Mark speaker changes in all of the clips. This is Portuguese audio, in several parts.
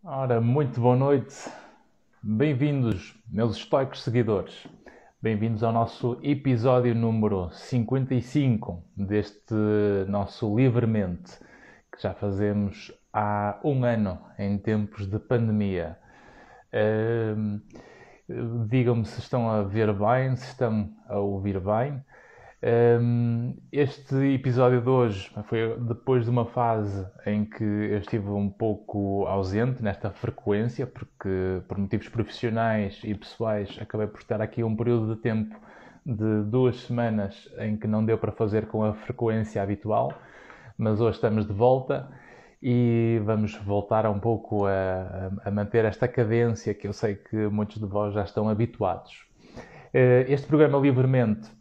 Speaker 1: Ora, muito boa noite. Bem-vindos, meus estoicos seguidores. Bem-vindos ao nosso episódio número 55 deste nosso Livremente, que já fazemos há um ano, em tempos de pandemia. Ahm, Digam-me se estão a ver bem, se estão a ouvir bem. Este episódio de hoje foi depois de uma fase em que eu estive um pouco ausente nesta frequência, porque por motivos profissionais e pessoais acabei por estar aqui um período de tempo de 2 semanas em que não deu para fazer com a frequência habitual, mas hoje estamos de volta e vamos voltar um pouco a manter esta cadência que eu sei que muitos de vós já estão habituados. Este programa Livremente,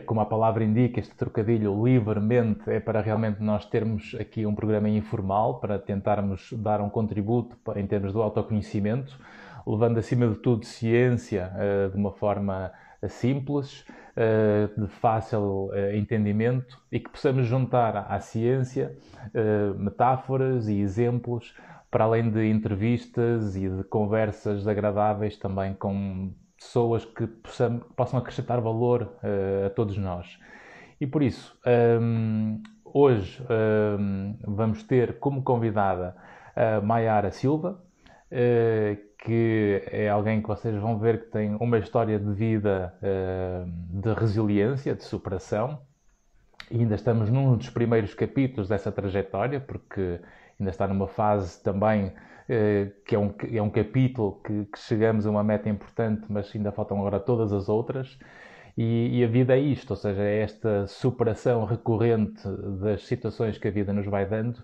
Speaker 1: como a palavra indica, este trocadilho livremente é para realmente nós termos aqui um programa informal, para tentarmos dar um contributo em termos do autoconhecimento, levando acima de tudo ciência de uma forma simples, de fácil entendimento e que possamos juntar à ciência metáforas e exemplos, para além de entrevistas e de conversas agradáveis também com pessoas que possam acrescentar valor a todos nós. E por isso, hoje vamos ter como convidada a Maiara Silva, que é alguém que vocês vão ver que tem uma história de vida de resiliência, de superação. E ainda estamos num dos primeiros capítulos dessa trajetória, porque ainda está numa fase também que é um capítulo que chegamos a uma meta importante, mas ainda faltam agora todas as outras. E a vida é isto, ou seja, é esta superação recorrente das situações que a vida nos vai dando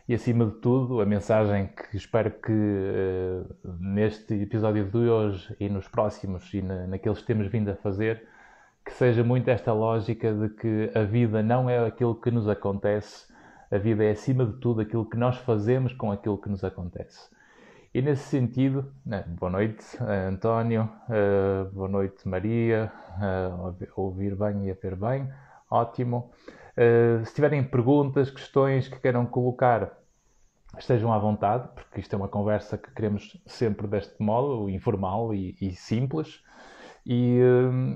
Speaker 1: e, acima de tudo, a mensagem que espero que neste episódio de hoje e nos próximos e naqueles que temos vindo a fazer, que seja muito esta lógica de que a vida não é aquilo que nos acontece, a vida é acima de tudo aquilo que nós fazemos com aquilo que nos acontece. E nesse sentido, boa noite António, boa noite Maria, ouvir bem e a ver bem, ótimo. Se tiverem perguntas, questões que queiram colocar, estejam à vontade, porque isto é uma conversa que queremos sempre deste modo, informal e simples.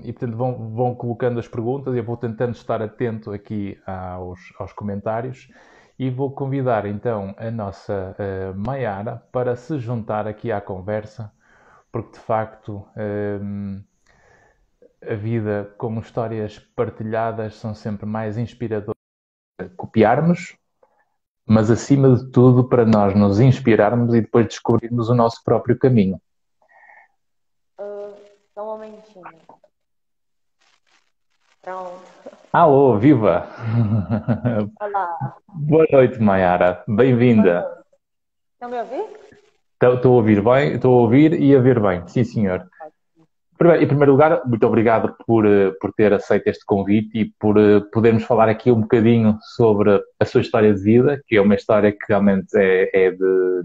Speaker 1: Portanto, vão colocando as perguntas. Eu vou tentando estar atento aqui aos comentários e vou convidar então a nossa Maiara para se juntar aqui à conversa, porque de facto a vida, como histórias partilhadas, são sempre mais inspiradoras para copiarmos, mas acima de tudo para nós nos inspirarmos e depois descobrirmos o nosso próprio caminho.
Speaker 2: Só um momentinho. Pronto.
Speaker 1: Alô, viva!
Speaker 2: Olá.
Speaker 1: Boa noite, Maiara.
Speaker 2: Boa
Speaker 1: Bem-vinda.
Speaker 2: noite. Estão me ouvir?
Speaker 1: Estou a ouvir bem, estou a ouvir e a ver bem. Sim, senhor. Em primeiro lugar, muito obrigado por ter aceito este convite e por podermos falar aqui um bocadinho sobre a sua história de vida, que é uma história que realmente é de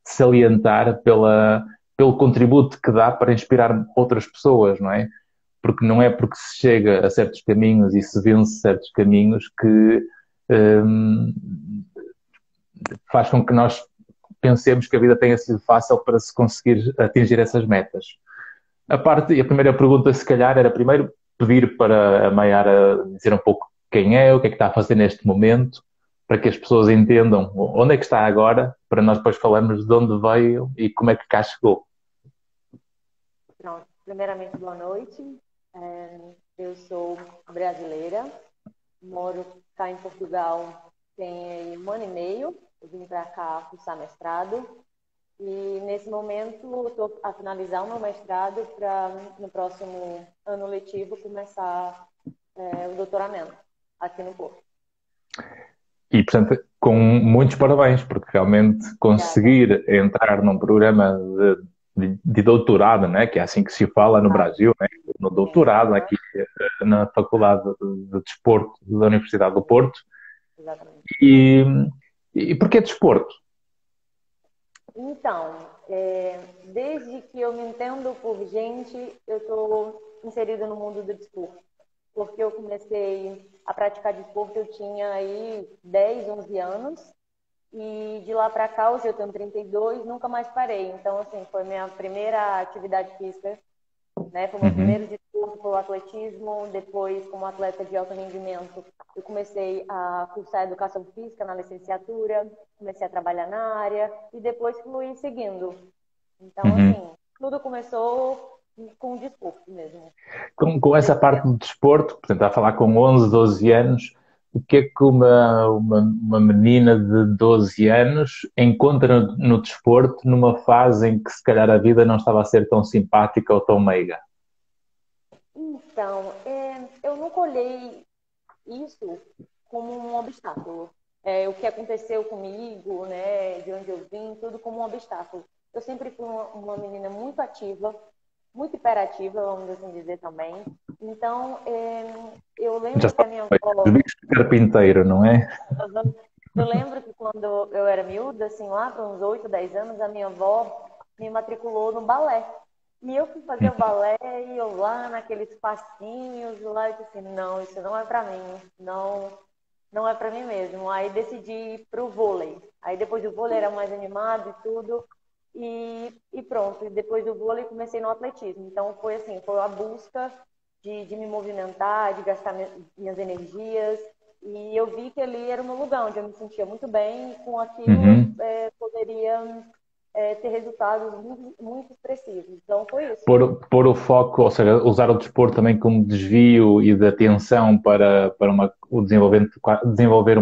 Speaker 1: salientar pelo contributo que dá para inspirar outras pessoas, não é? Porque não é porque se chega a certos caminhos e se vence certos caminhos que hum, faz com que nós pensemos que a vida tenha sido fácil para se conseguir atingir essas metas. A primeira pergunta, se calhar, era primeiro pedir para a Maiara dizer um pouco quem é, o que é que está a fazer neste momento, para que as pessoas entendam onde é que está agora, para nós depois falarmos de onde veio e como é que cá chegou.
Speaker 2: Pronto. Primeiramente, boa noite. Eu sou brasileira, moro cá em Portugal tem aí um ano e meio. Eu vim para cá cursar mestrado e nesse momento estou a finalizar o meu mestrado para no próximo ano letivo começar o doutoramento aqui no Porto.
Speaker 1: E, portanto, com muitos parabéns, porque realmente
Speaker 2: Obrigada.
Speaker 1: conseguir entrar num programa de doutorado, né, que é assim que se fala no Brasil, né, no
Speaker 2: Sim,
Speaker 1: doutorado aqui na Faculdade de Desporto da Universidade do Porto.
Speaker 2: exatamente.
Speaker 1: E, e porquê desporto?
Speaker 2: Então, desde que eu me entendo por gente, eu estou inserida no mundo do desporto. Porque eu comecei a praticar desporto, eu tinha aí 10, 11 anos. E de lá para cá, hoje eu tenho 32, nunca mais parei. Então, assim, foi minha primeira atividade física, né? Foi o meu
Speaker 1: Uhum.
Speaker 2: primeiro desporto, foi o atletismo. Depois, como atleta de alto rendimento, eu comecei a cursar educação física na licenciatura, comecei a trabalhar na área e depois fui seguindo. Então,
Speaker 1: Uhum.
Speaker 2: assim, tudo começou com o desporto mesmo,
Speaker 1: Com essa
Speaker 2: desde
Speaker 1: parte
Speaker 2: criança.
Speaker 1: do desporto, portanto, está a falar com 11, 12 anos, o que é que uma menina de 12 anos encontra no desporto numa fase em que se calhar a vida não estava a ser tão simpática ou tão meiga?
Speaker 2: Então, eu nunca olhei isso como um obstáculo. O que aconteceu comigo, né, de onde eu vim, tudo como um obstáculo. Eu sempre fui uma menina muito ativa, muito hiperativa, vamos assim dizer também. Então, eu
Speaker 1: Já
Speaker 2: lembro que a
Speaker 1: sabe,
Speaker 2: minha
Speaker 1: os
Speaker 2: avó,
Speaker 1: bicos de carpinteiro, não é?
Speaker 2: eu lembro que quando eu era miúda, assim, lá para uns 8, 10 anos, a minha avó me matriculou no balé. E eu fui fazer o balé e eu lá naqueles passinhos, lá eu disse assim, não, isso não é para mim, não, não é para mim mesmo. Aí decidi ir pro vôlei. Aí depois do vôlei era mais animado e tudo. E pronto. E depois do vôlei comecei no atletismo. Então foi assim, foi a busca de me movimentar, de gastar minhas energias. E eu vi que ali era o meu lugar, onde eu me sentia muito bem. E com aquilo eu
Speaker 1: Uhum.
Speaker 2: poderia ter resultados muito, muito expressivos. Então foi isso.
Speaker 1: Pôr o foco, ou seja, usar o desporto também como desvio e de atenção para o desenvolvimento, desenvolver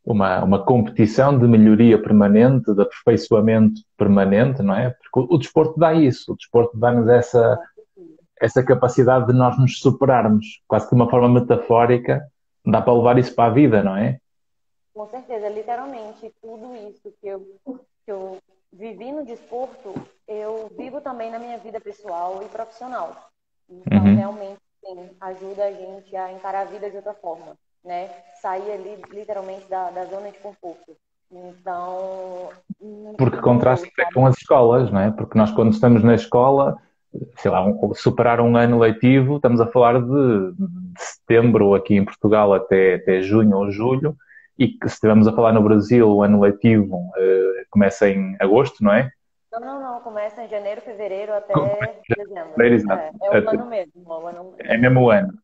Speaker 1: uma competição de melhoria permanente, de aperfeiçoamento permanente, não é? Porque o desporto dá isso, o desporto dá-nos essa capacidade de nós nos superarmos, quase de uma forma metafórica, dá para levar isso para a vida, não é?
Speaker 2: Com certeza, literalmente, tudo isso que eu vivi no desporto, eu vivo também na minha vida pessoal e profissional. Então,
Speaker 1: Uhum.
Speaker 2: realmente, sim, ajuda a gente a encarar a vida de outra forma, né? Sair ali, literalmente, da zona de conforto. Então,
Speaker 1: Porque contrasta
Speaker 2: mudou,
Speaker 1: até
Speaker 2: sabe?
Speaker 1: com as escolas, não é? Porque nós, quando estamos na escola, sei lá, superar um ano letivo, estamos a falar de setembro aqui em Portugal até junho ou julho, e que se estivermos a falar no Brasil, o ano letivo começa em agosto, não é?
Speaker 2: Não, não, não. Começa em janeiro, fevereiro até dezembro.
Speaker 1: Exato.
Speaker 2: É o ano mesmo, o ano
Speaker 1: É mesmo o ano.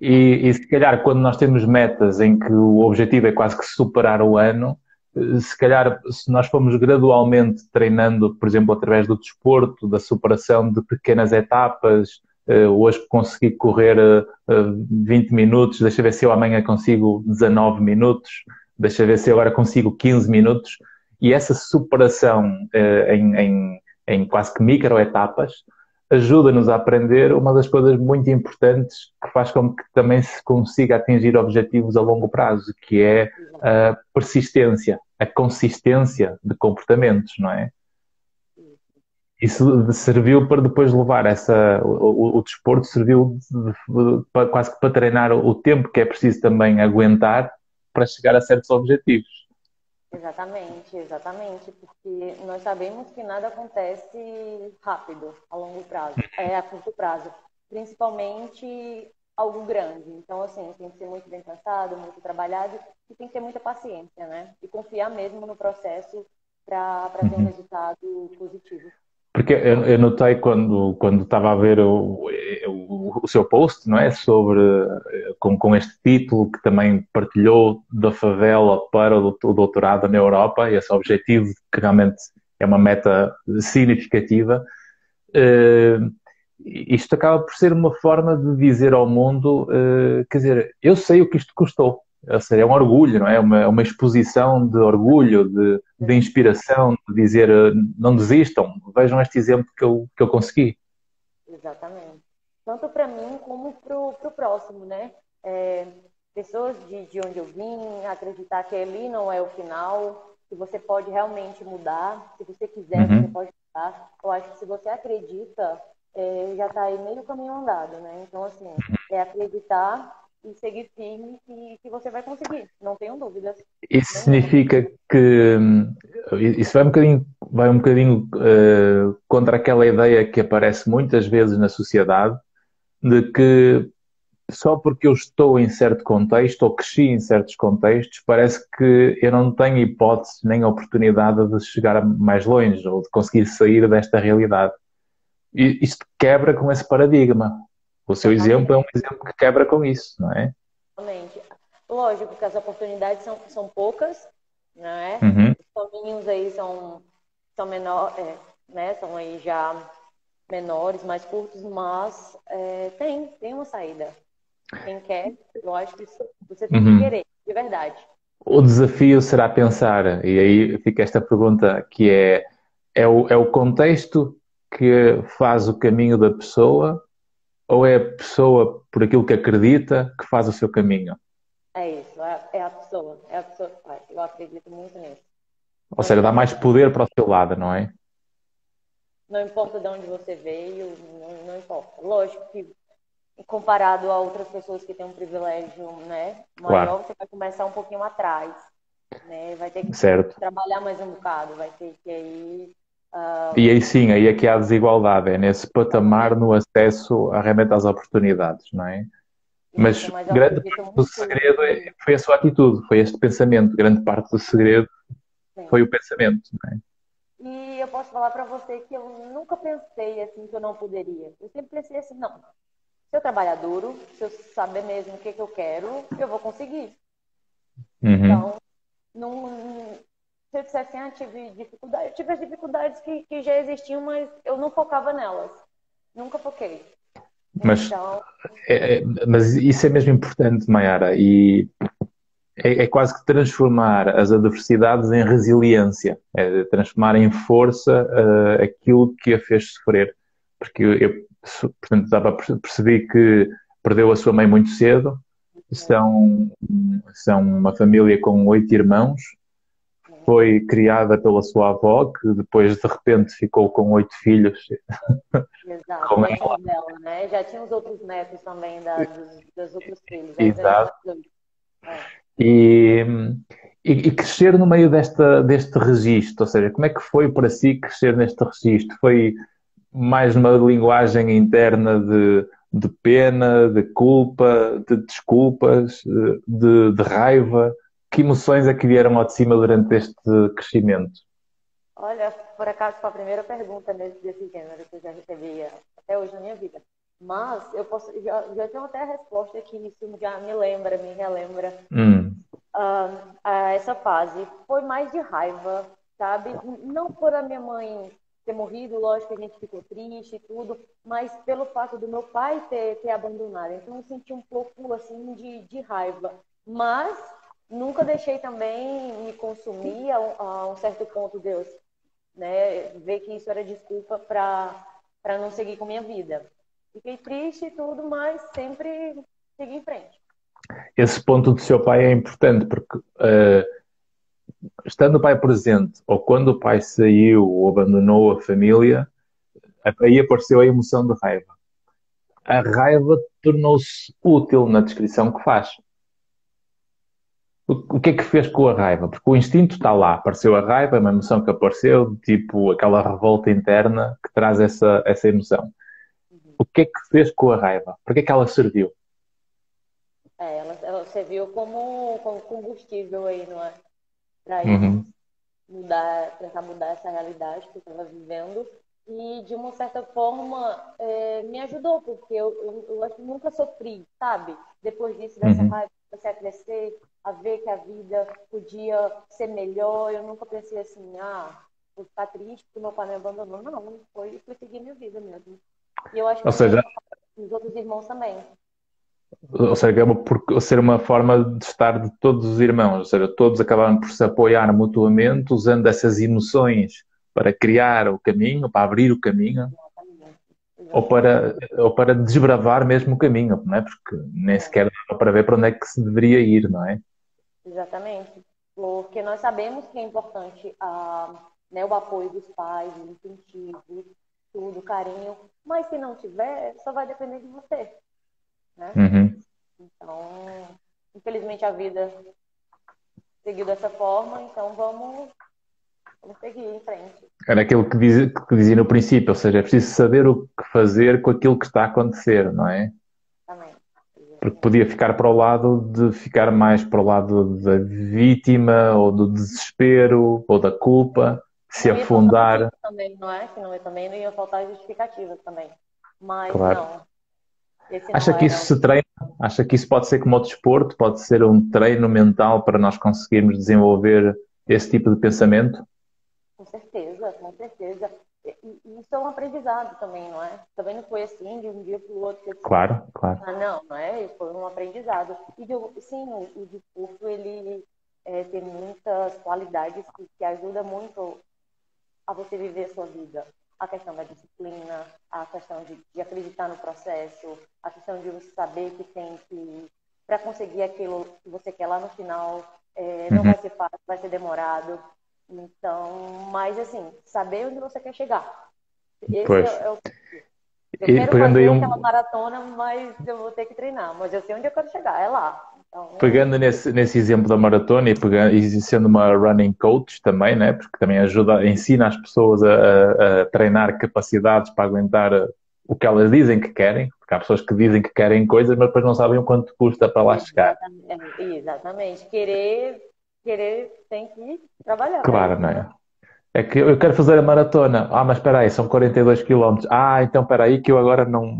Speaker 1: E se calhar quando nós temos metas em que o objetivo é quase que superar o ano, se calhar se nós formos gradualmente treinando, por exemplo, através do desporto, da superação de pequenas etapas, hoje consegui correr 20 minutos, deixa ver se eu amanhã consigo 19 minutos, deixa ver se eu agora consigo 15 minutos, e essa superação em quase que microetapas ajuda-nos a aprender uma das coisas muito importantes que faz com que também se consiga atingir objetivos a longo prazo, que é a persistência, a consistência de comportamentos, não é? Isso serviu para depois levar o desporto serviu para, quase que para treinar o tempo que é preciso também aguentar para chegar a certos objetivos.
Speaker 2: Exatamente, exatamente, porque nós sabemos que nada acontece rápido, a longo prazo, a curto prazo, principalmente algo grande. Então, assim, tem que ser muito bem pensado, muito trabalhado e tem que ter muita paciência, né? E confiar mesmo no processo para ter um
Speaker 1: Uhum.
Speaker 2: resultado positivo.
Speaker 1: Porque eu notei quando estava a ver o seu post, não é? Sobre, com este título que também partilhou da favela para o doutorado na Europa, esse objetivo que realmente é uma meta significativa. eh, Isto acaba por ser uma forma de dizer ao mundo, quer dizer, eu sei o que isto custou. Ou seja, é um orgulho, não é? Uma exposição de orgulho, de inspiração, de dizer não desistam, vejam este exemplo que eu consegui.
Speaker 2: Exatamente. Tanto para mim como para o próximo, né? É, pessoas de onde eu vim, acreditar que ali não é o final, que você pode realmente mudar, se você quiser, você
Speaker 1: Uhum.
Speaker 2: pode mudar. Eu acho que se você acredita, já está aí meio caminho andado, né? Então, assim, é acreditar e seguir firme que você vai conseguir, não tenho dúvidas
Speaker 1: Isso
Speaker 2: nenhuma.
Speaker 1: significa que isso vai um bocadinho contra aquela ideia que aparece muitas vezes na sociedade de que só porque eu estou em certo contexto ou cresci em certos contextos, parece que eu não tenho hipótese nem oportunidade de chegar mais longe ou de conseguir sair desta realidade. E isto quebra com esse paradigma. O seu exemplo é
Speaker 2: Exatamente.
Speaker 1: um exemplo que quebra com isso, não é?
Speaker 2: Exatamente. Lógico que as oportunidades são poucas, né?
Speaker 1: Uhum.
Speaker 2: Os caminhos aí são menores, né? São aí já menores, mais curtos, mas tem uma saída. Quem quer, eu acho que você tem que
Speaker 1: Uhum.
Speaker 2: querer, de verdade.
Speaker 1: O desafio será pensar, e aí fica esta pergunta que é o contexto que faz o caminho da pessoa ou é a pessoa, por aquilo que acredita, que faz o seu caminho?
Speaker 2: É isso, é a pessoa que faz. Eu acredito muito nisso.
Speaker 1: Ou
Speaker 2: Não
Speaker 1: seja, dá
Speaker 2: importa,
Speaker 1: mais poder para o seu lado, não é?
Speaker 2: não importa de onde você veio, não importa. Lógico que comparado a outras pessoas que têm um privilégio, né,
Speaker 1: Claro,
Speaker 2: maior, você vai começar um pouquinho atrás, né? Vai ter que
Speaker 1: certo.
Speaker 2: trabalhar mais um bocado, vai ter que aí
Speaker 1: E aí sim, aí é que há desigualdade, é nesse patamar
Speaker 2: exatamente.
Speaker 1: no acesso realmente às oportunidades, não é?
Speaker 2: Isso,
Speaker 1: Mas
Speaker 2: mas eu
Speaker 1: grande
Speaker 2: acredito
Speaker 1: parte do
Speaker 2: muito
Speaker 1: segredo
Speaker 2: que
Speaker 1: foi a sua atitude, foi este pensamento. Grande parte do segredo
Speaker 2: sim.
Speaker 1: foi o pensamento, não é?
Speaker 2: E eu posso falar para você que eu nunca pensei assim que eu não poderia. Eu sempre pensei assim, não, se eu trabalhar duro, se eu saber mesmo o que, que eu quero, eu vou conseguir.
Speaker 1: Uhum.
Speaker 2: Então, não, se eu dissesse assim, tive dificuldade, eu tive as dificuldades que já existiam, mas eu não focava nelas. Nunca foquei.
Speaker 1: Mas,
Speaker 2: Então,
Speaker 1: mas isso é mesmo importante, Mayara, e é quase que transformar as adversidades em resiliência, é transformar em força aquilo que a fez sofrer. Porque portanto, percebi que perdeu a sua mãe muito cedo, são, são uma família com 8 irmãos, foi criada pela sua avó, que depois de repente ficou com 8 filhos
Speaker 2: exato,
Speaker 1: com
Speaker 2: já tinha
Speaker 1: ela.
Speaker 2: os dela, né? Já tinha os outros netos também dos outros filhos. Aí ganhou
Speaker 1: Exato.
Speaker 2: mais dois. É.
Speaker 1: E, e crescer no meio deste registro, ou seja, como é que foi para si crescer neste registro? Foi mais uma linguagem interna de pena, de culpa, de desculpas, de raiva? Que emoções é que vieram ao de cima durante este crescimento?
Speaker 2: Olha, por acaso foi a primeira pergunta desse gênero que eu já recebi até hoje na minha vida. Mas eu posso, já tenho até a resposta que isso já me relembra
Speaker 1: Hum,
Speaker 2: a essa fase. Foi mais de raiva, sabe? Não por a minha mãe ter morrido, lógico que a gente ficou triste e tudo, mas pelo fato do meu pai ter abandonado. Então eu senti um pouco assim de raiva. Mas nunca deixei também me consumir a um certo ponto, Deus, né? Ver que isso era desculpa para não seguir com minha vida. Fiquei triste e tudo, mas sempre segui em frente.
Speaker 1: esse ponto do seu pai é importante porque estando o pai presente ou quando o pai saiu ou abandonou a família, aí apareceu a emoção de raiva. A raiva tornou-se útil na descrição que faz. O que é que fez com a raiva? Porque o instinto está lá, apareceu a raiva, é uma emoção que apareceu, tipo aquela revolta interna que traz essa emoção.
Speaker 2: Uhum.
Speaker 1: O que é que fez com a raiva? Para que é que ela serviu?
Speaker 2: Ela serviu como combustível aí, não é? Para ir
Speaker 1: Uhum,
Speaker 2: mudar, tentar mudar essa realidade que eu estava vivendo. E, de uma certa forma, me ajudou, porque eu acho que nunca sofri, sabe? Depois disso, dessa
Speaker 1: uhum.
Speaker 2: raiva, comecei a crescer, a ver que a vida podia ser melhor. Eu nunca pensei assim, vou ficar triste porque meu pai me abandonou. Não, foi seguir minha vida mesmo. E eu acho que
Speaker 1: Ou
Speaker 2: a
Speaker 1: seja,
Speaker 2: mesma coisa os outros irmãos também.
Speaker 1: acaba por ser uma forma de estar de todos os irmãos, ou seja, todos acabaram por se apoiar mutuamente, usando essas emoções para criar o caminho, para abrir o caminho,
Speaker 2: Exatamente.
Speaker 1: ou
Speaker 2: Exatamente.
Speaker 1: ou para desbravar mesmo o caminho, não é? Porque nem
Speaker 2: É.
Speaker 1: sequer dava para ver para onde é que se deveria ir, não é?
Speaker 2: Exatamente. Porque nós sabemos que é importante né, o apoio dos pais, o incentivo, tudo, o carinho, mas se não tiver, só vai depender de você, né?
Speaker 1: Uhum.
Speaker 2: Então, infelizmente a vida seguiu dessa forma, então vamos seguir em frente.
Speaker 1: Era aquilo que dizia no princípio, ou seja, é preciso saber o que fazer com aquilo que está a acontecer, não é?
Speaker 2: Também.
Speaker 1: Porque podia ficar para o lado de ficar mais para o lado da vítima, ou do desespero, ou da culpa, se
Speaker 2: Não ia faltar
Speaker 1: afundar.
Speaker 2: motivo também, não é? Que não, também não ia faltar justificativa também. Mas
Speaker 1: Claro.
Speaker 2: não, esse não
Speaker 1: Acha que
Speaker 2: era.
Speaker 1: isso se treina? Acha que isso pode ser como o desporto? Pode ser um treino mental para nós conseguirmos desenvolver esse tipo de pensamento?
Speaker 2: Com certeza, com certeza. E isso é um aprendizado também, não é? Também não foi assim de um dia para o outro que eu disse,
Speaker 1: Claro, claro.
Speaker 2: ah, não, não é? Foi um aprendizado. Sim, o discurso, ele tem muitas qualidades que ajudam muito a você viver a sua vida. A questão da disciplina, a questão de acreditar no processo, a questão de você saber que tem que, para conseguir aquilo que você quer lá no final, não
Speaker 1: Uhum.
Speaker 2: vai ser fácil, vai ser demorado. Então, mas assim, saber onde você quer chegar. Esse
Speaker 1: Pois.
Speaker 2: é o. Eu
Speaker 1: E
Speaker 2: quero
Speaker 1: pegando aí
Speaker 2: fazer aquela
Speaker 1: um,
Speaker 2: maratona, mas eu vou ter que treinar. Mas eu sei onde eu quero chegar, é lá. Então,
Speaker 1: pegando nesse exemplo da maratona e sendo uma running coach também, né? Porque também ajuda, ensina as pessoas a treinar capacidades para aguentar o que elas dizem que querem, porque há pessoas que dizem que querem coisas, mas depois não sabem o quanto custa para lá chegar.
Speaker 2: exatamente. Querer tem que trabalhar para
Speaker 1: Claro,
Speaker 2: isso,
Speaker 1: não
Speaker 2: né?
Speaker 1: é? É que eu quero fazer a maratona. Ah, mas espera aí, são 42 quilómetros. Ah, então espera aí que eu agora não.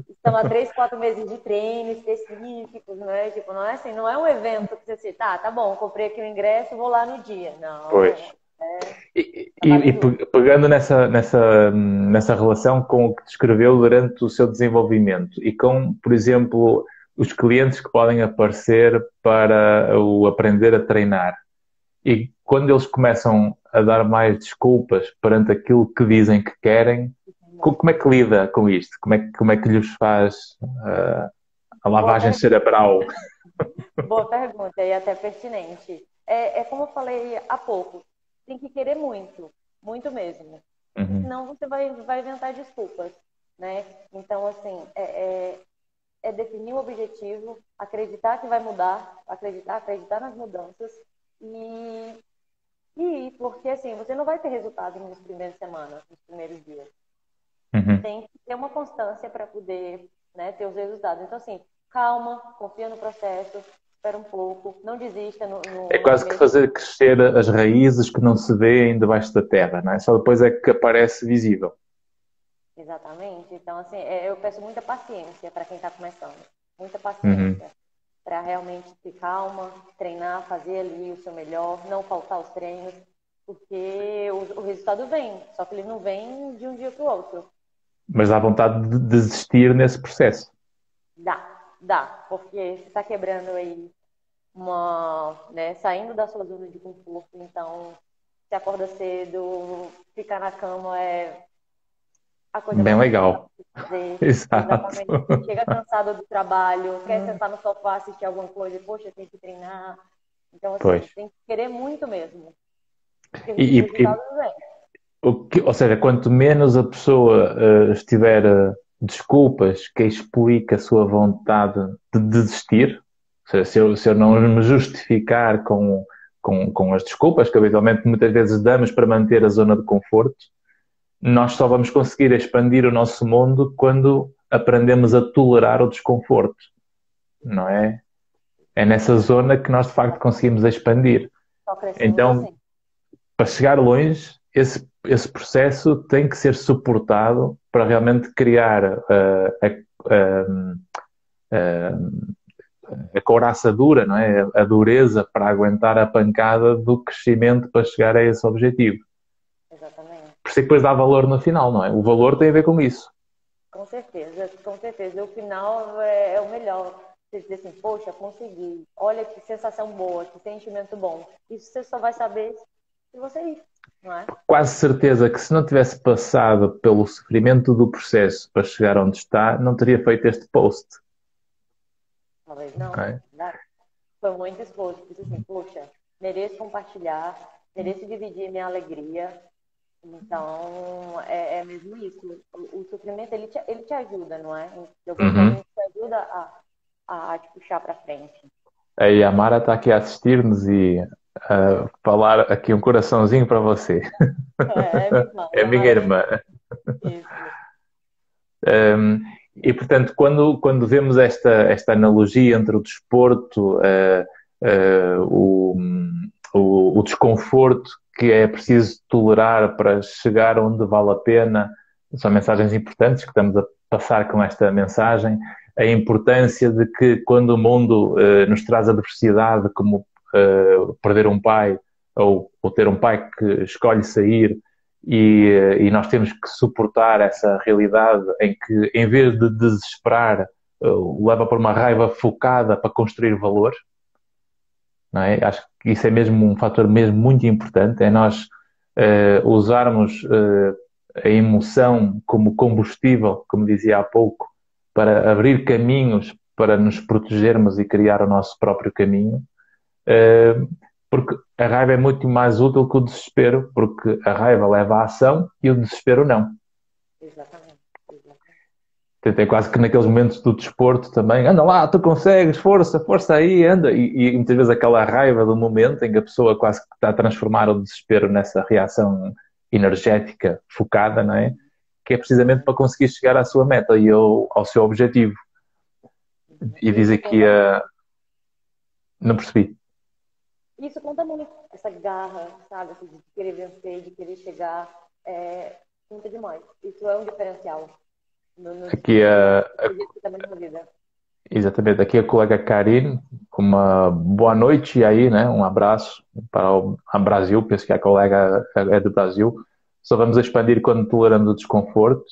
Speaker 2: Estão há 3, 4 meses de treino específicos, não é? Tipo, não é assim, não é um evento que você assim, tá bom, comprei aqui o ingresso, vou lá no dia.
Speaker 1: Pois.
Speaker 2: Não, é
Speaker 1: E
Speaker 2: trabalho duro.
Speaker 1: pegando nessa relação com o que descreveu durante o seu desenvolvimento e com, por exemplo, os clientes que podem aparecer para o aprender a treinar. E quando eles começam a dar mais desculpas perante aquilo que dizem que querem, como é que lida com isto? Como é que lhes faz a
Speaker 2: Boa
Speaker 1: lavagem
Speaker 2: pergunta.
Speaker 1: cerebral?
Speaker 2: Boa pergunta e até pertinente. É como eu falei há pouco, tem que querer muito, muito mesmo. Porque
Speaker 1: Uhum.
Speaker 2: senão você vai inventar desculpas, né? Então, assim, é definir o objetivo, acreditar que vai mudar, acreditar nas mudanças e, e ir, porque assim, você não vai ter resultado nas primeiras semanas, nos primeiros dias.
Speaker 1: Uhum.
Speaker 2: Tem que ter uma constância para poder, né, ter os resultados. Então, assim, calma, confia no processo, espera um pouco, não desista
Speaker 1: É
Speaker 2: no
Speaker 1: quase que
Speaker 2: começo.
Speaker 1: fazer crescer as raízes que não se vêem debaixo da terra, não é? Só depois é que aparece visível.
Speaker 2: Exatamente. Então, assim, eu peço muita paciência para quem está começando. Muita
Speaker 1: Uhum.
Speaker 2: paciência para realmente ter calma, treinar, fazer ali o seu melhor, não faltar os treinos, porque o resultado vem, só que ele não vem de um dia para o outro.
Speaker 1: Mas dá vontade de desistir nesse processo.
Speaker 2: Dá, porque você está quebrando aí né, saindo da sua zona de conforto, então você acorda cedo, ficar na cama é a coisa
Speaker 1: Bem
Speaker 2: mais difícil
Speaker 1: legal.
Speaker 2: de fazer.
Speaker 1: Exato.
Speaker 2: Exatamente. Chega cansado do trabalho, quer sentar no sofá, assistir alguma coisa, e, poxa, tem que treinar. Então,
Speaker 1: Pois.
Speaker 2: assim, tem que querer muito mesmo, porque
Speaker 1: E,
Speaker 2: os
Speaker 1: e-
Speaker 2: resultados vêm.
Speaker 1: ou seja, quanto menos a pessoa estiver desculpas que explique a sua vontade de desistir, ou seja, se eu não me justificar com as desculpas que habitualmente muitas vezes damos para manter a zona de conforto, nós só vamos conseguir expandir o nosso mundo quando aprendemos a tolerar o desconforto, não é? É nessa zona que nós de facto conseguimos expandir.
Speaker 2: Só crescemos
Speaker 1: Então,
Speaker 2: assim.
Speaker 1: para chegar longe, esse processo tem que ser suportado para realmente criar a couraça dura, não é? A dureza para aguentar a pancada do crescimento para chegar a esse objetivo.
Speaker 2: Exatamente.
Speaker 1: Por isso é que depois dá valor no final, não é? O valor tem a ver com isso.
Speaker 2: Com certeza, com certeza. O final é o melhor. Você dizer assim, poxa, consegui. Olha que sensação boa, que sentimento bom. Isso você só vai saber se você ir, não é?
Speaker 1: Quase certeza que se não tivesse passado pelo sofrimento do processo para chegar onde está, não teria feito este post.
Speaker 2: Talvez
Speaker 1: Ok?
Speaker 2: não. Né? Foi muito esforço. Disse assim, poxa, mereço compartilhar, mereço dividir minha alegria. Então, é mesmo isso. O sofrimento, ele te ajuda, não é? De alguma forma,
Speaker 1: Uhum.
Speaker 2: ele te ajuda a te puxar para frente.
Speaker 1: A Yamara está aqui a assistir-nos e a falar aqui um coraçãozinho para você.
Speaker 2: É minha irmã,
Speaker 1: É
Speaker 2: e a
Speaker 1: minha
Speaker 2: Mara é minha
Speaker 1: irmã.
Speaker 2: irmã. Isso.
Speaker 1: Um, E, portanto, quando vemos esta analogia entre o desporto, o, o desconforto que é preciso tolerar para chegar onde vale a pena, são mensagens importantes que estamos a passar com esta mensagem. A importância de que quando o mundo nos traz adversidade, como perder um pai ou ter um pai que escolhe sair e nós temos que suportar essa realidade em que, em vez de desesperar, leva por uma raiva focada para construir valor, não é? Acho que isso é mesmo um fator mesmo muito importante, é nós usarmos a emoção como combustível, como dizia há pouco, para abrir caminhos para nos protegermos e criar o nosso próprio caminho. Porque a raiva é muito mais útil que o desespero, porque a raiva leva à ação e o desespero não.
Speaker 2: Exatamente. Exatamente.
Speaker 1: Portanto, é quase que naqueles momentos do desporto também, anda lá, tu consegues, força, força aí, anda. E muitas vezes aquela raiva do momento em que a pessoa quase que está a transformar o desespero nessa reação energética focada, não é? Que é precisamente para conseguir chegar à sua meta e ao seu objetivo. E diz
Speaker 2: Isso
Speaker 1: aqui,
Speaker 2: conta muito.
Speaker 1: não percebi.
Speaker 2: Isso conta muito. Essa garra, sabe? Assim, de querer vencer, de querer chegar. Conta demais. Isso é um diferencial no
Speaker 1: Aqui
Speaker 2: desporto. Acredito que também na vida.
Speaker 1: exatamente, aqui a colega Karine, uma boa noite e aí, né? Um abraço para o Brasil, penso que a colega é do Brasil. Só vamos expandir quando toleramos o desconforto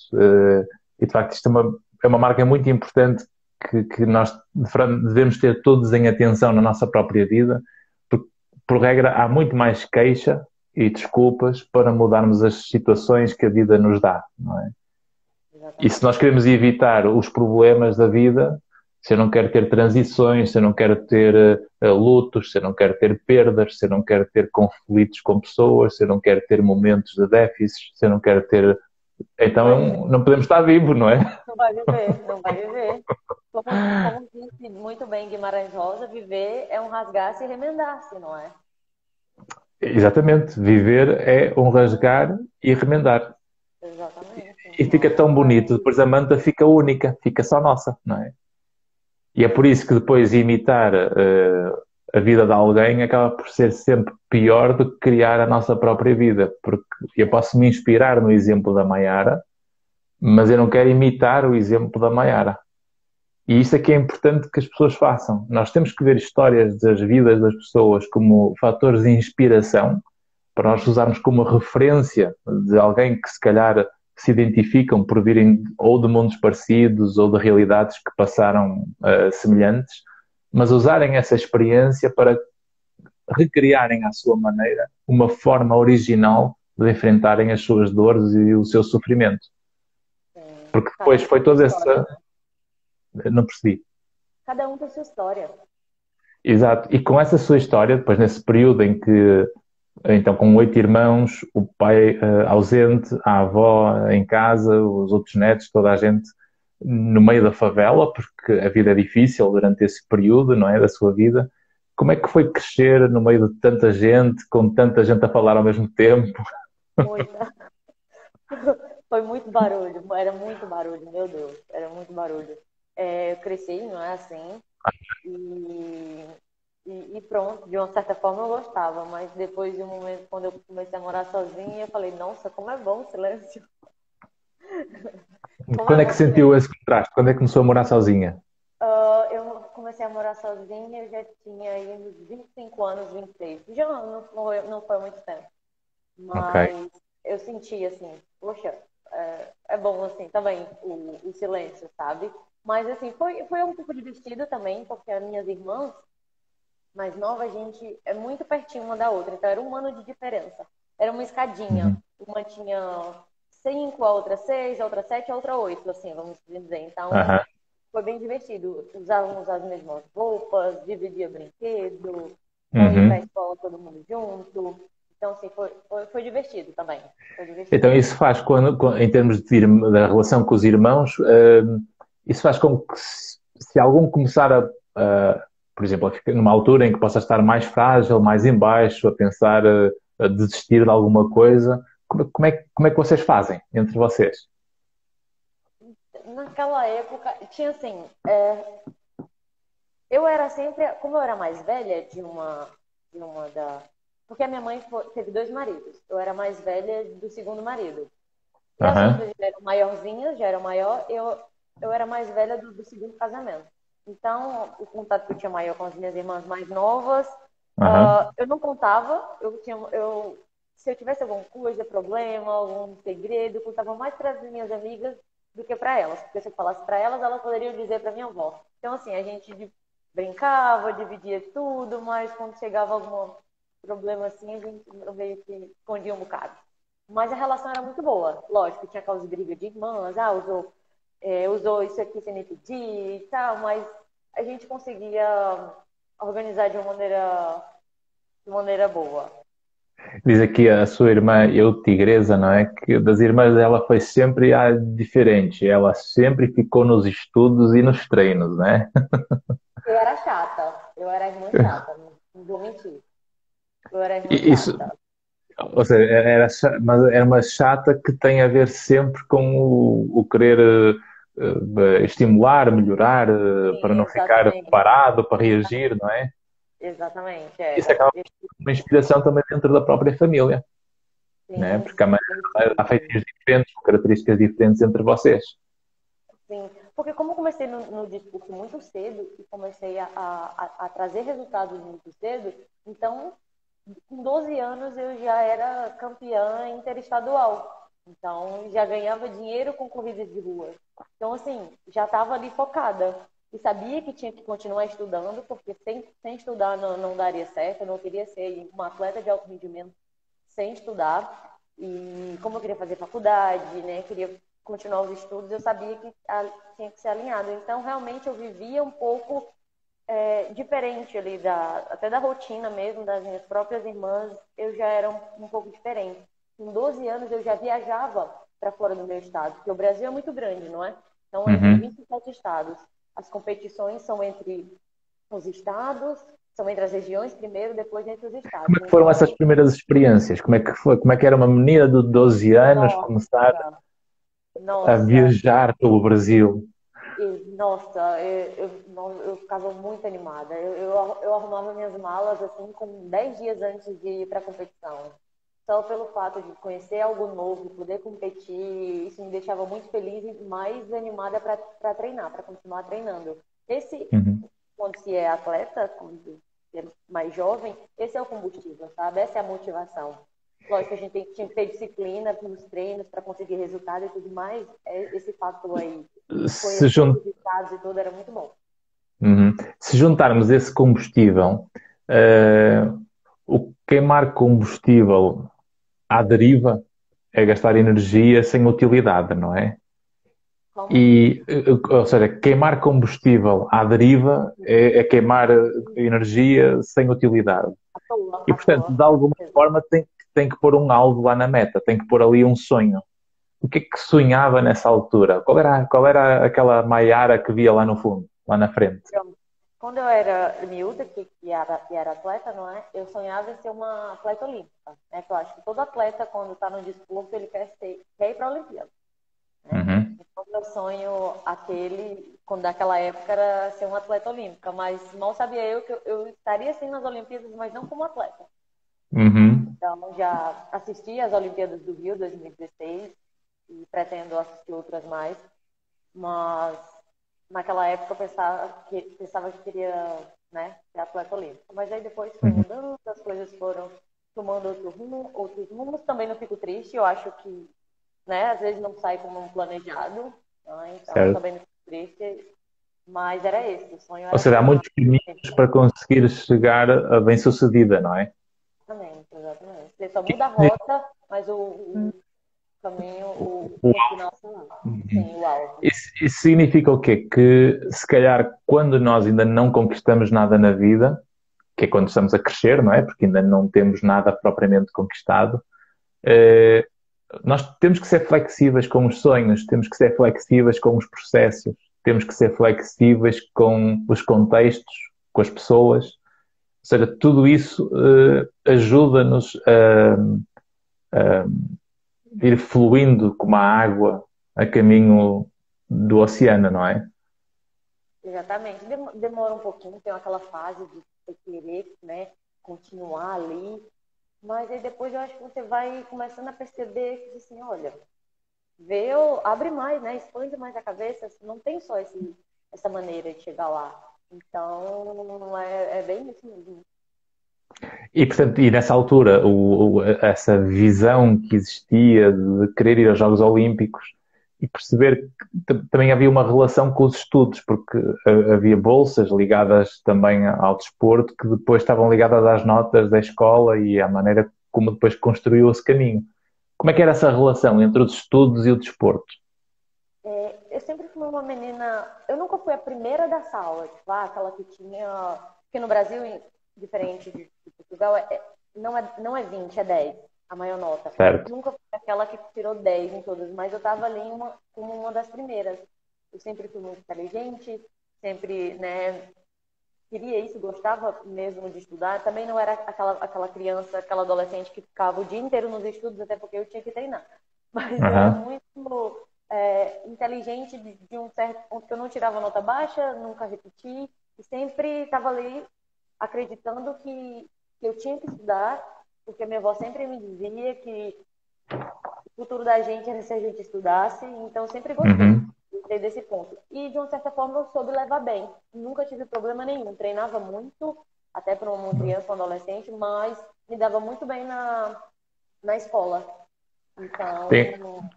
Speaker 1: e de facto isto é uma marca muito importante que nós devemos ter todos em atenção na nossa própria vida, porque por regra há muito mais queixa e desculpas para mudarmos as situações que a vida nos dá, não é? E se
Speaker 2: Exatamente.
Speaker 1: nós queremos evitar os problemas da vida, se eu não quero ter transições, se eu não quero ter lutos, se eu não quero ter perdas, se eu não quero ter conflitos com pessoas, se eu não quero ter momentos de déficit, se eu não quero ter.
Speaker 2: Não vai
Speaker 1: Então
Speaker 2: viver.
Speaker 1: não podemos estar vivos, não é?
Speaker 2: Não vai viver. Não vai viver. Como disse muito bem Guimarães Rosa, viver é um rasgar-se e remendar-se, não é?
Speaker 1: Exatamente. Viver é um rasgar e remendar.
Speaker 2: Exatamente.
Speaker 1: E fica
Speaker 2: Então,
Speaker 1: tão bonito, depois a manta fica única, fica só nossa, não é? E é por isso que depois imitar a vida de alguém acaba por ser sempre pior do que criar a nossa própria vida. Porque eu posso me inspirar no exemplo da Maiara, mas eu não quero imitar o exemplo da Maiara. E isso é que é importante que as pessoas façam. Nós temos que ver histórias das vidas das pessoas como fatores de inspiração, para nós usarmos como referência de alguém que se calhar se identificam por virem ou de mundos parecidos ou de realidades que passaram semelhantes, mas usarem essa experiência para recriarem à sua maneira uma forma original de enfrentarem as suas dores e o seu sofrimento. Porque
Speaker 2: cada
Speaker 1: depois
Speaker 2: um tem
Speaker 1: foi
Speaker 2: sua
Speaker 1: toda
Speaker 2: história.
Speaker 1: essa. Não percebi.
Speaker 2: Cada um tem sua história.
Speaker 1: Exato. E com essa sua história, depois nesse período em que, então, com 8 irmãos, o pai ausente, a avó em casa, os outros netos, toda a gente no meio da favela, porque a vida é difícil durante esse período, não é, da sua vida. Como é que foi crescer no meio de tanta gente, com tanta gente a falar ao mesmo tempo?
Speaker 2: Muita. Foi muito barulho. Era muito barulho, meu Deus. Era muito barulho. Eu cresci, não é assim. E, e pronto, de uma certa forma eu gostava. Mas depois de um momento, quando eu comecei a morar sozinha, eu falei, nossa, como é bom o silêncio. Como é
Speaker 1: Quando é
Speaker 2: bom
Speaker 1: que
Speaker 2: o
Speaker 1: sentiu
Speaker 2: silêncio.
Speaker 1: esse contraste? Quando é que começou a morar sozinha?
Speaker 2: Eu comecei a morar sozinha, eu já tinha aí uns 25 anos, 26. Já não foi muito tempo.
Speaker 1: Ok.
Speaker 2: Mas eu senti assim, poxa, é bom assim também o silêncio, sabe? Mas assim, foi um pouco divertido também, porque as minhas irmãs mais novas, a gente é muito pertinho uma da outra, então era um ano de diferença. Era uma escadinha.
Speaker 1: Uhum.
Speaker 2: Uma tinha 5, a outra 6, a outra 7, a outra 8, assim, vamos dizer. Então,
Speaker 1: Aham.
Speaker 2: foi bem divertido. Usávamos as mesmas roupas, dividia brinquedo, não ia para a
Speaker 1: Uhum.
Speaker 2: escola todo mundo junto. Então, assim, foi divertido também. Foi divertido.
Speaker 1: Então, isso faz, em termos da relação com os irmãos, isso faz com que, se algum começar por exemplo, a ficar numa altura em que possa estar mais frágil, mais em baixo, a pensar a desistir de alguma coisa, como é que vocês fazem entre vocês?
Speaker 2: naquela época, tinha assim, eu era sempre, como eu era mais velha de uma da... Porque a minha mãe teve dois maridos. Eu era mais velha do segundo marido. E as
Speaker 1: Aham,
Speaker 2: outras já eram maiorzinhas, já eram maior, eu era mais velha do segundo casamento. Então, o contato que eu tinha maior com as minhas irmãs mais novas,
Speaker 1: aham.
Speaker 2: eu não contava, se eu tivesse alguma coisa, problema, algum segredo, eu contava mais para as minhas amigas do que para elas, porque se eu falasse para elas, elas poderiam dizer para minha avó. Então, assim, a gente brincava, dividia tudo, mas quando chegava algum problema assim, a gente meio que escondia um bocado. Mas a relação era muito boa. Lógico, tinha aquelas brigas de irmãs, usou isso aqui sem me pedir e tal, mas a gente conseguia organizar de maneira boa.
Speaker 1: Diz aqui a sua irmã, eu tigresa, não é? Que das irmãs dela foi sempre diferente. Ela sempre ficou nos estudos e nos treinos, não é?
Speaker 2: Eu era chata, eu era irmã chata, não vou mentir. Eu era irmã
Speaker 1: Isso,
Speaker 2: chata.
Speaker 1: ou seja, mas era uma chata que tem a ver sempre com o querer estimular, melhorar, para
Speaker 2: Sim,
Speaker 1: não ficar
Speaker 2: exatamente.
Speaker 1: parado, para reagir, não é?
Speaker 2: Exatamente,
Speaker 1: Isso
Speaker 2: era.
Speaker 1: acaba por ser uma inspiração também dentro da própria família, né?
Speaker 2: Sim,
Speaker 1: Porque há
Speaker 2: sim.
Speaker 1: feitios diferentes, características diferentes entre vocês.
Speaker 2: Sim, porque como eu comecei no discurso muito cedo e comecei a trazer resultados muito cedo, então, com 12 anos eu já era campeã interestadual. Então, já ganhava dinheiro com corridas de rua. Então, assim, já estava ali focada. E sabia que tinha que continuar estudando, porque sem estudar não daria certo. Eu não queria ser uma atleta de alto rendimento sem estudar. E como eu queria fazer faculdade, né, queria continuar os estudos, eu sabia que tinha que ser alinhado. Então, realmente, eu vivia um pouco diferente ali, até da rotina mesmo, das minhas próprias irmãs, eu já era um pouco diferente. Com 12 anos, eu já viajava para fora do meu estado, porque o Brasil é muito grande, não é? Então, entre
Speaker 1: Uhum.
Speaker 2: 27 estados. As competições são entre os estados, são entre as regiões primeiro, depois entre os
Speaker 1: Como
Speaker 2: estados.
Speaker 1: é que foram essas
Speaker 2: Então,
Speaker 1: primeiras experiências? Como é que foi? Como é que era uma menina de 12 anos começar
Speaker 2: nossa,
Speaker 1: a
Speaker 2: nossa,
Speaker 1: viajar pelo Brasil?
Speaker 2: nossa, eu ficava muito animada. Eu arrumava minhas malas assim com 10 dias antes de ir para a competição. Só pelo fato de conhecer algo novo, poder competir, isso me deixava muito feliz e mais animada para treinar, para continuar treinando. Esse,
Speaker 1: Uhum.
Speaker 2: quando se é atleta, quando se é mais jovem, esse é o combustível, sabe? Essa é a motivação. Lógico que a gente tinha que ter disciplina nos treinos para conseguir resultado e tudo mais. Esse fator aí
Speaker 1: Se,
Speaker 2: conhecer
Speaker 1: jun-
Speaker 2: os estados e tudo era muito bom.
Speaker 1: Uhum. Se juntarmos esse combustível, eh, o queimar combustível à deriva é gastar energia sem utilidade, não é?
Speaker 2: Como?
Speaker 1: Ou seja, queimar combustível à deriva é queimar energia sem utilidade.
Speaker 2: À toa,
Speaker 1: E,
Speaker 2: à
Speaker 1: portanto,
Speaker 2: toa.
Speaker 1: de alguma forma tem que pôr um alvo lá na meta, tem que pôr ali um sonho. O que é que sonhava nessa altura? Qual era aquela Maiara que via lá no fundo, lá na frente?
Speaker 2: Pronto. Quando eu era miúda, que era atleta, não é? Eu sonhava em ser uma atleta olímpica, né? Que eu acho que todo atleta, quando está no desporto, ele quer ir para a Olimpíada, né?
Speaker 1: Uhum.
Speaker 2: Então, meu sonho, quando naquela época, era ser uma atleta olímpica, mas mal sabia eu que eu estaria sim nas Olimpíadas, mas não como atleta.
Speaker 1: Uhum.
Speaker 2: Então, já assisti às Olimpíadas do Rio 2016 e pretendo assistir outras mais, mas naquela época eu pensava que queria, né, ser atleta olímpico. Mas aí depois foi
Speaker 1: Uhum.
Speaker 2: mudando, as coisas foram tomando outros rumos. Também não fico triste, eu acho que, né, às vezes não sai como um planejado, né, então
Speaker 1: Certo.
Speaker 2: também não fico triste. Mas era esse, o sonho
Speaker 1: Ou
Speaker 2: era
Speaker 1: seja,
Speaker 2: ser
Speaker 1: há
Speaker 2: uma
Speaker 1: muitos caminhos
Speaker 2: olímpica.
Speaker 1: para conseguir chegar a bem-sucedida, não é?
Speaker 2: Exatamente, exatamente. Você só muda a rota, mas o caminho, o final está lá. Sim, o alvo.
Speaker 1: Isso significa o quê? Que se calhar quando nós ainda não conquistamos nada na vida, que é quando estamos a crescer, não é? Porque ainda não temos nada propriamente conquistado, eh, nós temos que ser flexíveis com os sonhos, temos que ser flexíveis com os processos, temos que ser flexíveis com os contextos, com as pessoas. Ou seja, tudo isso ajuda-nos a ir fluindo como a água a caminho. do oceano, não é?
Speaker 2: Exatamente. Demora um pouquinho, tem aquela fase de você querer, né, continuar ali, mas aí depois eu acho que você vai começando a perceber que, assim, olha, vê, abre mais, né, expande mais a cabeça, assim, não tem só essa maneira de chegar lá. Então, é bem isso mesmo.
Speaker 1: E, portanto, e nessa altura, essa visão que existia de querer ir aos Jogos Olímpicos e perceber que também havia uma relação com os estudos, porque havia bolsas ligadas também ao desporto que depois estavam ligadas às notas da escola e à maneira como depois construiu esse caminho. Como é que era essa relação entre os estudos e o desporto?
Speaker 2: Eu sempre fui uma menina. Eu nunca fui a primeira da sala, tipo, aquela que tinha. Porque no Brasil, diferente de Portugal, não é 20, é 10 a maior nota.
Speaker 1: Certo?
Speaker 2: Nunca fui aquela que tirou 10 em todas, mas eu estava ali como uma das primeiras. Eu sempre fui muito inteligente, sempre, né, queria isso, gostava mesmo de estudar. Também não era aquela criança, aquela adolescente que ficava o dia inteiro nos estudos, até porque eu tinha que treinar. Mas eu era
Speaker 1: Aham.
Speaker 2: muito inteligente de um certo ponto que eu não tirava nota baixa, nunca repeti, e sempre estava ali acreditando que eu tinha que estudar, porque minha avó sempre me dizia que o futuro da gente era se a gente estudasse, então eu sempre gostei.
Speaker 1: Uhum.
Speaker 2: Gostei desse ponto. E, de uma certa forma, eu soube levar bem. Nunca tive problema nenhum. Treinava muito, até para uma criança, um adolescente, mas me dava muito bem na escola.
Speaker 1: Tem,
Speaker 2: Então,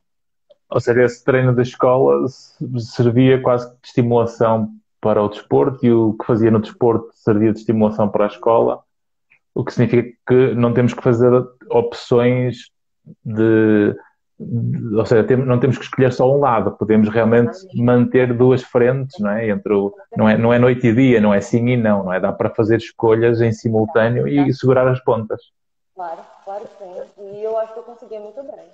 Speaker 1: ou seja, esse treino da escola servia quase que de estimulação para o desporto e o que fazia no desporto servia de estimulação para a escola, o que significa que não temos que fazer opções ou seja, não temos que escolher só um lado, podemos realmente
Speaker 2: exatamente.
Speaker 1: manter duas frentes, não é? Não é noite e dia, não é sim e não, não é? Dá para fazer escolhas em simultâneo e segurar as pontas.
Speaker 2: Claro, claro que sim. E eu acho que eu consegui muito bem.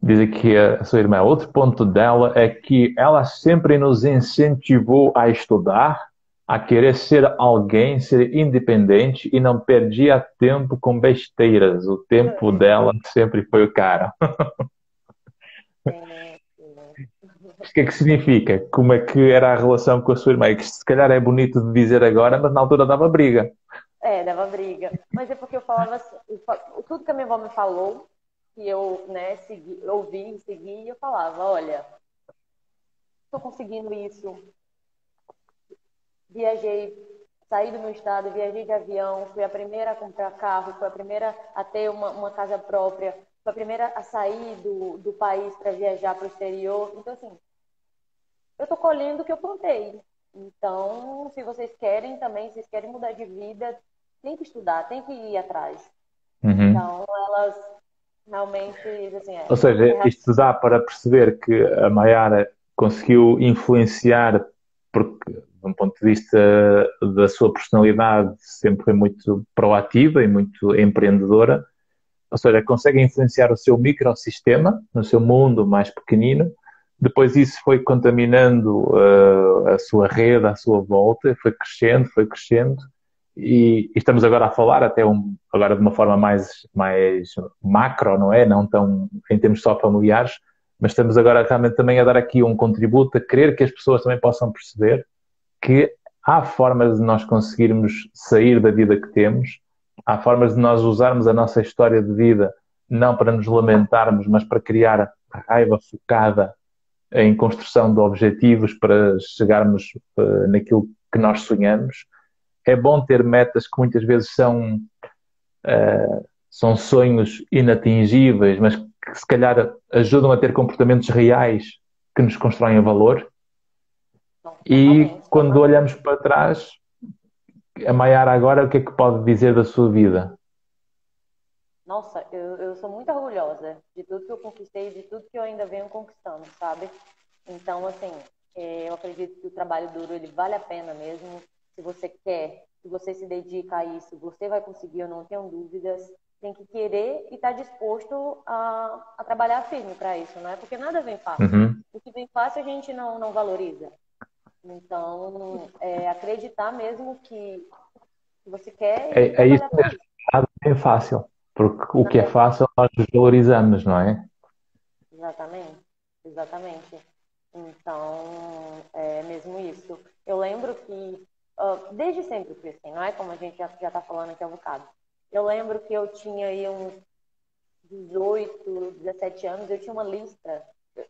Speaker 1: Diz aqui a sua irmã, outro ponto dela é que ela sempre nos incentivou a estudar, a querer ser alguém, ser independente e não perdia tempo com besteiras. O tempo dela sempre foi o caro.
Speaker 2: Sim, sim.
Speaker 1: O que é que significa? Como é que era a relação com a sua irmã? É que se calhar é bonito de dizer agora, mas na altura dava briga.
Speaker 2: Dava briga. Mas é porque eu falava assim, tudo que a minha avó me falou, que eu, né, ouvi e segui, eu falava, olha, estou conseguindo isso. Viajei, saí do meu estado, viajei de avião, fui a primeira a comprar carro, fui a primeira a ter uma casa própria, fui a primeira a sair do país para viajar para o exterior. Então, assim, eu estou colhendo o que eu plantei. Então, se vocês querem também, se vocês querem mudar de vida, tem que estudar, tem que ir atrás.
Speaker 1: Uhum.
Speaker 2: Então, elas realmente, assim,
Speaker 1: Ou seja, isto dá para perceber que a Maiara conseguiu influenciar, porque, de um ponto de vista da sua personalidade, sempre foi muito proativa e muito empreendedora. Ou seja, consegue influenciar o seu microsistema, no seu mundo mais pequenino. Depois isso foi contaminando a sua rede à sua volta, foi crescendo. E estamos agora a falar até agora de uma forma mais macro, não é? Não tão em termos só familiares, mas estamos agora realmente também a dar aqui um contributo, a querer que as pessoas também possam perceber que há formas de nós conseguirmos sair da vida que temos, há formas de nós usarmos a nossa história de vida não para nos lamentarmos, mas para criar raiva focada em construção de objetivos para chegarmos naquilo que nós sonhamos. É bom ter metas que muitas vezes são sonhos inatingíveis, mas que se calhar ajudam a ter comportamentos reais que nos constroem valor.
Speaker 2: não,
Speaker 1: E
Speaker 2: totalmente,
Speaker 1: quando
Speaker 2: totalmente.
Speaker 1: olhamos para trás, a Maiara agora, o que é que pode dizer da sua vida?
Speaker 2: Nossa, eu sou muito orgulhosa de tudo que eu conquistei e de tudo que eu ainda venho conquistando, sabe? Então, assim, eu acredito que o trabalho duro, ele vale a pena mesmo. Se você quer, se você se dedica a isso, você vai conseguir, eu não tenho dúvidas. Tem que querer e estar disposto a trabalhar firme para isso, não é? Porque nada vem fácil.
Speaker 1: Uhum.
Speaker 2: O que vem fácil a gente não valoriza. Então, acreditar mesmo que você quer e
Speaker 1: É isso
Speaker 2: trabalhar para
Speaker 1: mesmo.
Speaker 2: isso.
Speaker 1: Nada é fácil. Porque o que é
Speaker 2: Nada é fácil.
Speaker 1: fácil nós desvalorizamos, não é?
Speaker 2: Exatamente. Exatamente. Então, é mesmo isso. Eu lembro que, desde sempre fui assim, não é como a gente já está falando aqui há um bocado. Eu lembro que eu tinha aí uns 18, 17 anos, eu tinha uma lista.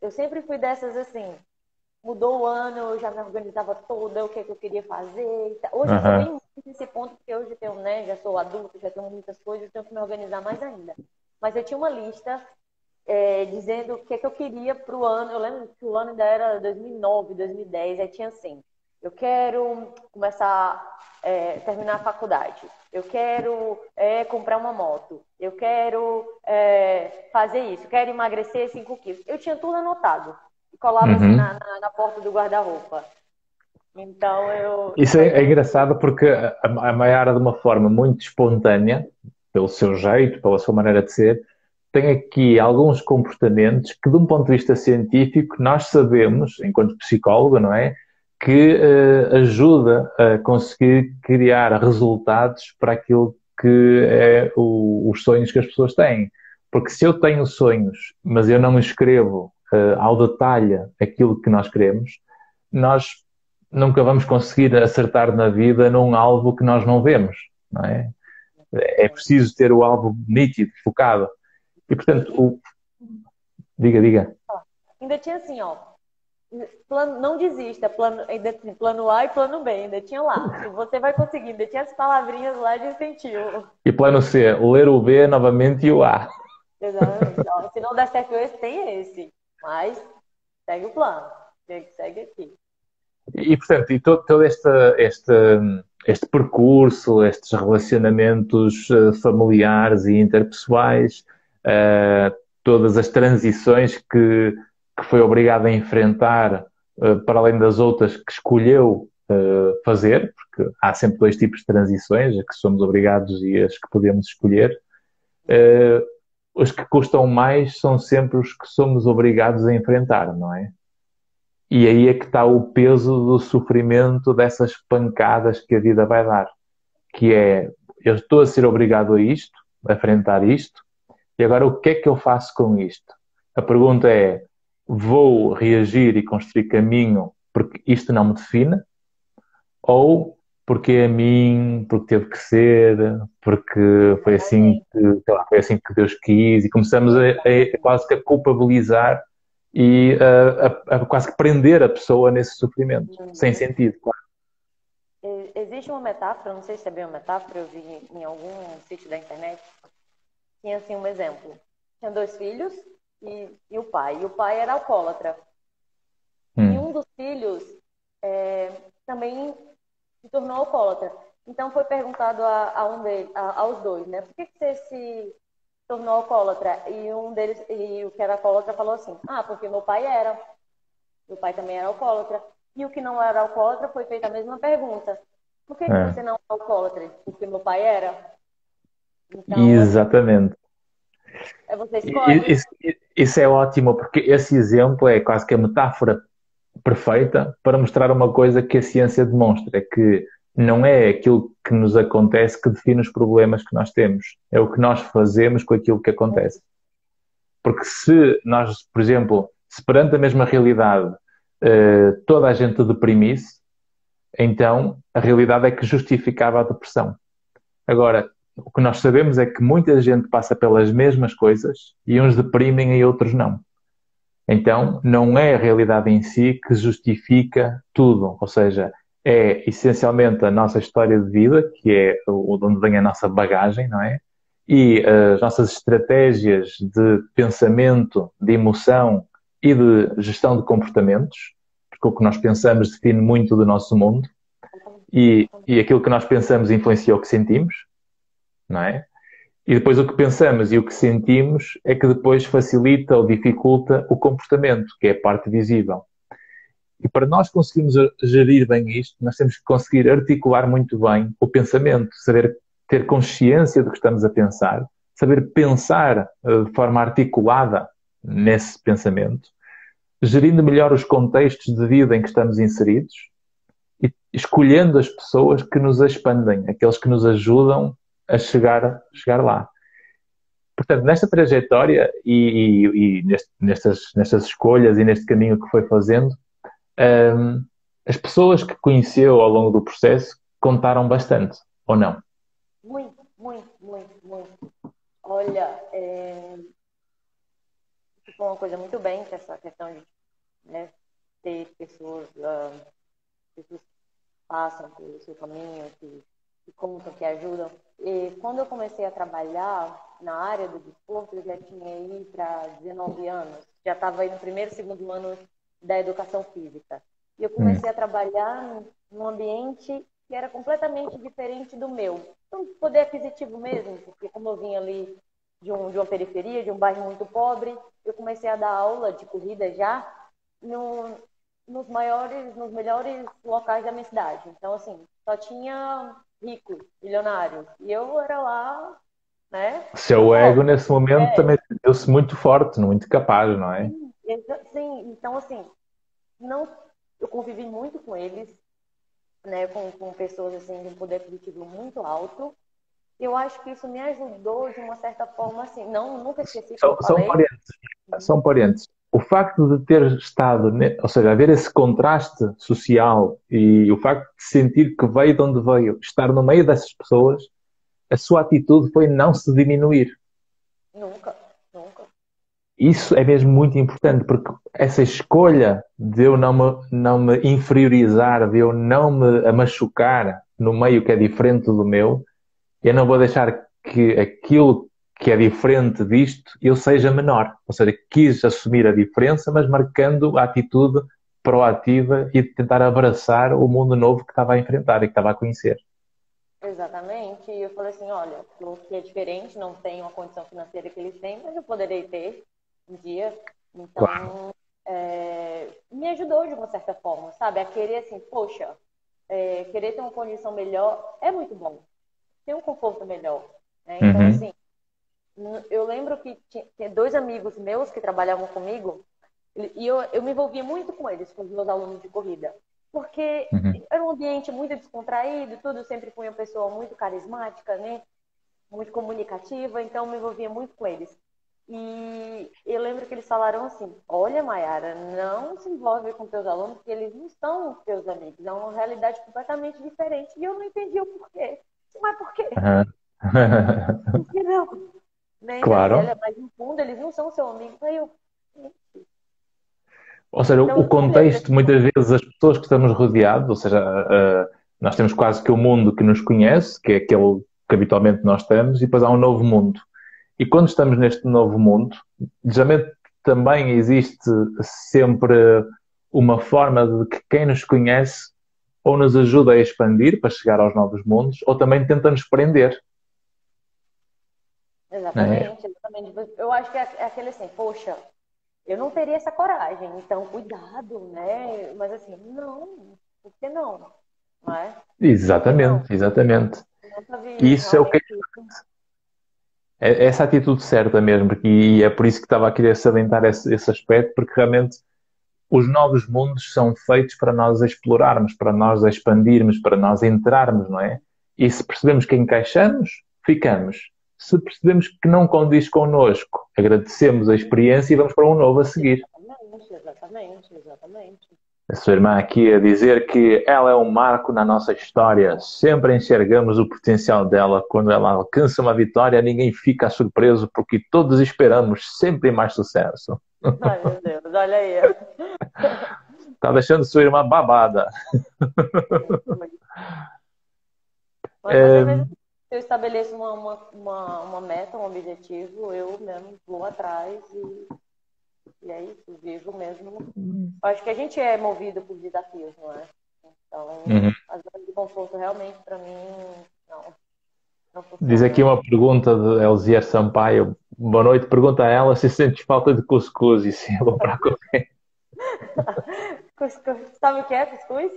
Speaker 2: Eu sempre fui dessas assim, mudou o ano, eu já me organizava toda, o que é que eu queria fazer. Hoje eu sou
Speaker 1: Aham.
Speaker 2: bem nesse ponto, porque hoje eu tenho, né, já sou adulta, já tenho muitas coisas, eu tenho que me organizar mais ainda. Mas eu tinha uma lista dizendo o que é que eu queria para o ano. Eu lembro que o ano ainda era 2009, 2010, aí tinha assim, eu quero começar, terminar a faculdade, eu quero comprar uma moto, eu quero fazer isso, eu quero emagrecer 5 quilos. Eu tinha tudo anotado e colava assim
Speaker 1: Uhum.
Speaker 2: na porta do guarda-roupa. Então eu
Speaker 1: Isso é
Speaker 2: fazia muito
Speaker 1: engraçado porque a Maiara, de uma forma muito espontânea, pelo seu jeito, pela sua maneira de ser, tem aqui alguns comportamentos que, de um ponto de vista científico, nós sabemos, enquanto psicóloga, não é? Que ajuda a conseguir criar resultados para aquilo que é os sonhos que as pessoas têm. Porque se eu tenho sonhos, mas eu não escrevo ao detalhe aquilo que nós queremos, nós nunca vamos conseguir acertar na vida num alvo que nós não vemos, não é? É preciso ter o alvo nítido, focado. E, portanto,
Speaker 2: e
Speaker 1: diga, diga.
Speaker 2: ainda tinha assim, ó, plano, não desista, plano, ainda tinha plano A e plano B, ainda tinha lá. Se você vai conseguir, ainda tinha as palavrinhas lá de incentivo.
Speaker 1: E plano C, ler o B novamente e o A.
Speaker 2: Exatamente. Ó, se não der certo esse, tem esse. Mas segue o plano. Segue aqui.
Speaker 1: Portanto, todo este percurso, estes relacionamentos familiares e interpessoais, todas as transições que foi obrigado a enfrentar, para além das outras que escolheu fazer, porque há sempre dois tipos de transições, as que somos obrigados e as que podemos escolher. Uh, os que custam mais são sempre os que somos obrigados a enfrentar, não é? E aí é que está o peso do sofrimento dessas pancadas que a vida vai dar. Que é, eu estou a ser obrigado a isto, a enfrentar isto, e agora o que é que eu faço com isto? A pergunta é, vou reagir e construir caminho porque isto não me define? Ou porque é a mim, porque teve que ser, porque foi assim
Speaker 2: Exatamente.
Speaker 1: que, sei lá, foi assim que Deus quis, e começamos a quase que a culpabilizar e a quase que prender a pessoa nesse sofrimento, sem
Speaker 2: Uhum.
Speaker 1: sentido, claro.
Speaker 2: Existe uma metáfora, não sei se é bem uma metáfora, eu vi em algum sítio da internet. Tinha assim um exemplo. Tinha dois filhos e o pai. E o pai era alcoólatra. E
Speaker 1: Hum,
Speaker 2: um dos filhos também se tornou alcoólatra. Então foi perguntado aos dois, né? Por que você se tornou alcoólatra? E um deles, e o que era alcoólatra, falou assim: ah, porque meu pai era. Meu pai também era alcoólatra. E o que não era alcoólatra foi feita a mesma pergunta: por que
Speaker 1: é.
Speaker 2: você não é alcoólatra? Porque meu pai era. Então, assim,
Speaker 1: Exatamente.
Speaker 2: você escolhe.
Speaker 1: Isso, isso é ótimo, porque esse exemplo é quase que a metáfora perfeita para mostrar uma coisa que a ciência demonstra, é que não é aquilo que nos acontece que define os problemas que nós temos, é o que nós fazemos com aquilo que acontece. Porque se nós, por exemplo, se perante a mesma realidade toda a gente deprimisse, então a realidade é que justificava a depressão. Agora, o que nós sabemos é que muita gente passa pelas mesmas coisas e uns deprimem e outros não. Então, não é a realidade em si que justifica tudo, ou seja, é essencialmente a nossa história de vida, que é de onde vem a nossa bagagem, não é? E as nossas estratégias de pensamento, de emoção e de gestão de comportamentos, porque o que nós pensamos define muito do nosso mundo, e aquilo que nós pensamos influencia o que sentimos, não é? E depois o que pensamos e o que sentimos é que depois facilita ou dificulta o comportamento, que é a parte visível. E para nós conseguirmos gerir bem isto, nós temos que conseguir articular muito bem o pensamento, saber ter consciência do que estamos a pensar, saber pensar de forma articulada nesse pensamento, gerindo melhor os contextos de vida em que estamos inseridos e escolhendo as pessoas que nos expandem, aqueles que nos ajudam a chegar lá. portanto, nesta trajetória nestas escolhas e neste caminho que foi fazendo, hum, as pessoas que conheceu ao longo do processo contaram bastante, ou não?
Speaker 2: Muito, muito, muito, muito. Olha, ficou uma coisa muito bem, que essa questão de, né, ter pessoas, pessoas que passam pelo seu caminho, que contam, que ajudam. E quando eu comecei a trabalhar na área do desporto, eu já tinha aí para 19 anos, já estava aí no primeiro, segundo ano da educação física. E eu
Speaker 1: Hum,
Speaker 2: comecei a trabalhar num ambiente que era completamente diferente do meu. Então, poder aquisitivo mesmo, porque como eu vinha ali de uma periferia, de um bairro muito pobre, eu comecei a dar aula de corrida já no, nos melhores locais da minha cidade. Então, assim, só tinha ricos, milionários. E eu era lá, né,
Speaker 1: o seu ego,
Speaker 2: pobre.
Speaker 1: nesse momento,
Speaker 2: É,
Speaker 1: também deu-se muito forte, muito capaz, não é?
Speaker 2: sim, sim. Então, assim, não, eu convivi muito com eles, né, com pessoas, assim, de um poder aquisitivo muito alto. Eu acho que isso me ajudou de uma certa forma, assim, não, nunca esqueci, como eu
Speaker 1: São
Speaker 2: falei.
Speaker 1: parentes, são parentes. O facto de ter estado, ou seja, haver esse contraste social e o facto de sentir que veio de onde veio, estar no meio dessas pessoas, a sua atitude foi não se diminuir.
Speaker 2: Nunca, nunca.
Speaker 1: Isso é mesmo muito importante, porque essa escolha de eu não me inferiorizar, de eu não me machucar no meio que é diferente do meu, eu não vou deixar que aquilo que é diferente disto eu seja menor. Ou seja, quis assumir a diferença, mas marcando a atitude proativa e de tentar abraçar o mundo novo que estava a enfrentar e que estava a conhecer.
Speaker 2: Exatamente. E eu falei assim, olha, o que é diferente, não tenho a condição financeira que eles têm, mas eu poderei ter um dia.
Speaker 1: Claro.
Speaker 2: Então, me ajudou de uma certa forma, sabe? A querer assim, poxa, querer ter uma condição melhor é muito bom. Ter um conforto melhor, né? Então,
Speaker 1: Uhum,
Speaker 2: assim, eu lembro que tinha dois amigos meus que trabalhavam comigo e eu me envolvia muito com eles, com os meus alunos de corrida. Porque
Speaker 1: uhum.
Speaker 2: era um ambiente muito descontraído, tudo sempre fui uma pessoa muito carismática, né? Muito comunicativa, então eu me envolvia muito com eles. E eu lembro que eles falaram assim: olha, Mayara, não se envolve com teus alunos, porque eles não são teus amigos, é uma realidade completamente diferente. E eu não entendi o porquê. Mas por quê?
Speaker 1: Uhum.
Speaker 2: Por que não? Né? Então, assim, olha,
Speaker 1: Claro.
Speaker 2: mas no fundo eles não são seu amigo. Aí eu,
Speaker 1: Ou seja, o
Speaker 2: então, beleza.
Speaker 1: contexto, muitas vezes, as pessoas que estamos rodeados, ou seja, nós temos quase que o mundo que nos conhece, que é aquele que habitualmente nós estamos, e depois há um novo mundo. E quando estamos neste novo mundo, geralmente também existe sempre uma forma de que quem nos conhece ou nos ajuda a expandir para chegar aos novos mundos, ou também tenta nos prender, não é?
Speaker 2: Exatamente, exatamente. Eu acho que é aquele assim, poxa, eu não teria essa coragem, então cuidado, né? Mas assim, não, por que não? Não é? Por que não?
Speaker 1: Exatamente, exatamente.
Speaker 2: Eu nunca
Speaker 1: E
Speaker 2: vi
Speaker 1: isso é o que
Speaker 2: realmente isso.
Speaker 1: é essa atitude certa mesmo, e é por isso que estava a querer salientar esse aspecto, porque realmente os novos mundos são feitos para nós explorarmos, para nós expandirmos, para nós entrarmos, não é? E se percebemos que encaixamos, ficamos. Se percebemos que não condiz connosco, agradecemos a experiência e vamos para um novo a seguir.
Speaker 2: Exatamente, exatamente, exatamente.
Speaker 1: A sua irmã aqui a dizer que ela é um marco na nossa história. Sempre enxergamos o potencial dela. Quando ela alcança uma vitória, ninguém fica surpreso porque todos esperamos sempre mais sucesso.
Speaker 2: Ai, meu Deus, olha aí.
Speaker 1: Está deixando sua irmã babada.
Speaker 2: Muito, muito. Mas é mesmo,
Speaker 1: É,
Speaker 2: se eu estabeleço uma meta, um objetivo, eu mesmo vou atrás e é isso, vivo mesmo. Eu acho que a gente é movido por desafios, não é? Então,
Speaker 1: uhum.
Speaker 2: as zonas de conforto realmente, para mim, não, não
Speaker 1: Diz aqui
Speaker 2: funciona.
Speaker 1: uma pergunta de Elzier Sampaio. Boa noite. Pergunta a ela se sentes falta de cuscuz e se é bom para comer.
Speaker 2: Cuscuz, sabe o que é cuscuz?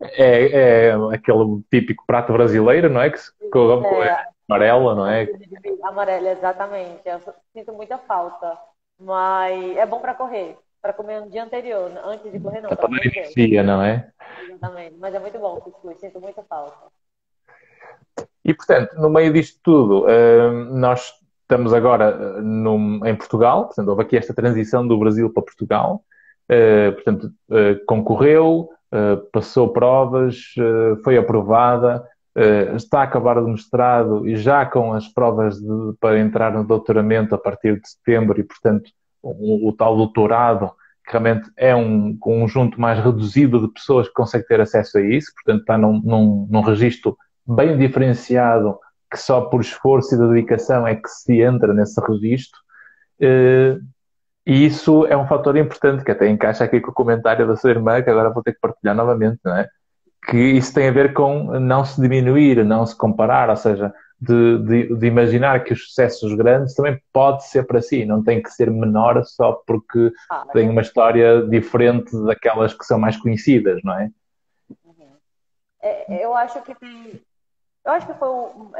Speaker 1: É aquele típico prato brasileiro, não é? Que se com
Speaker 2: É,
Speaker 1: amarela, não é?
Speaker 2: comida de amarela, exatamente. Eu sinto muita falta. Mas é bom para correr. Para comer no dia anterior. Antes de correr, não,
Speaker 1: A
Speaker 2: pelo
Speaker 1: toda
Speaker 2: amor de Deus.
Speaker 1: energia, não é?
Speaker 2: Exatamente. Mas é muito bom o cuscuz. Sinto muita falta.
Speaker 1: E, portanto, no meio disto tudo, nós estamos agora em Portugal, portanto, houve aqui esta transição do Brasil para Portugal. Portanto, concorreu, passou provas, foi aprovada, está a acabar o mestrado e já com as provas para entrar no doutoramento a partir de setembro e, portanto, o tal doutorado, que realmente é um conjunto mais reduzido de pessoas que consegue ter acesso a isso, portanto, está num registro bem diferenciado que só por esforço e dedicação é que se entra nesse registro. Eh, e isso é um fator importante, que até encaixa aqui com o comentário da sua irmã, que agora vou ter que partilhar novamente, não é? Que isso tem a ver com não se diminuir, não se comparar, ou seja, de imaginar que os sucessos grandes também pode ser para si, não tem que ser menor só porque tem
Speaker 2: Claro.
Speaker 1: uma história diferente daquelas que são mais conhecidas, não é?
Speaker 2: Uhum. Eu acho que foi o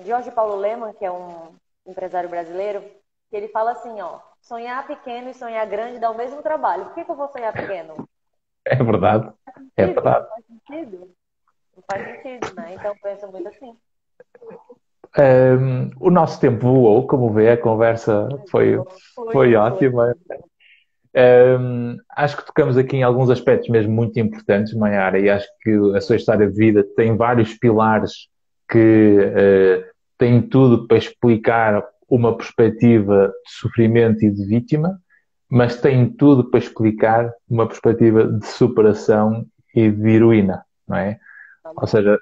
Speaker 2: Jorge Paulo Lemann, que é um empresário brasileiro, que ele fala assim, ó, sonhar pequeno e sonhar grande dá o mesmo trabalho. Por que que eu vou sonhar pequeno?
Speaker 1: É verdade,
Speaker 2: Faz
Speaker 1: é
Speaker 2: sentido?
Speaker 1: verdade.
Speaker 2: Não faz sentido? Não faz sentido, né? Então pensa muito assim.
Speaker 1: O nosso tempo voou, como vê, a conversa foi
Speaker 2: Foi.
Speaker 1: ótima. Acho que tocamos aqui em alguns aspectos mesmo muito importantes, Mayara, e acho que a sua história de vida tem vários pilares que têm tudo para explicar uma perspectiva de sofrimento e de vítima, mas tem tudo para explicar uma perspectiva de superação e de heroína, não é? Ou
Speaker 2: Também.
Speaker 1: seja,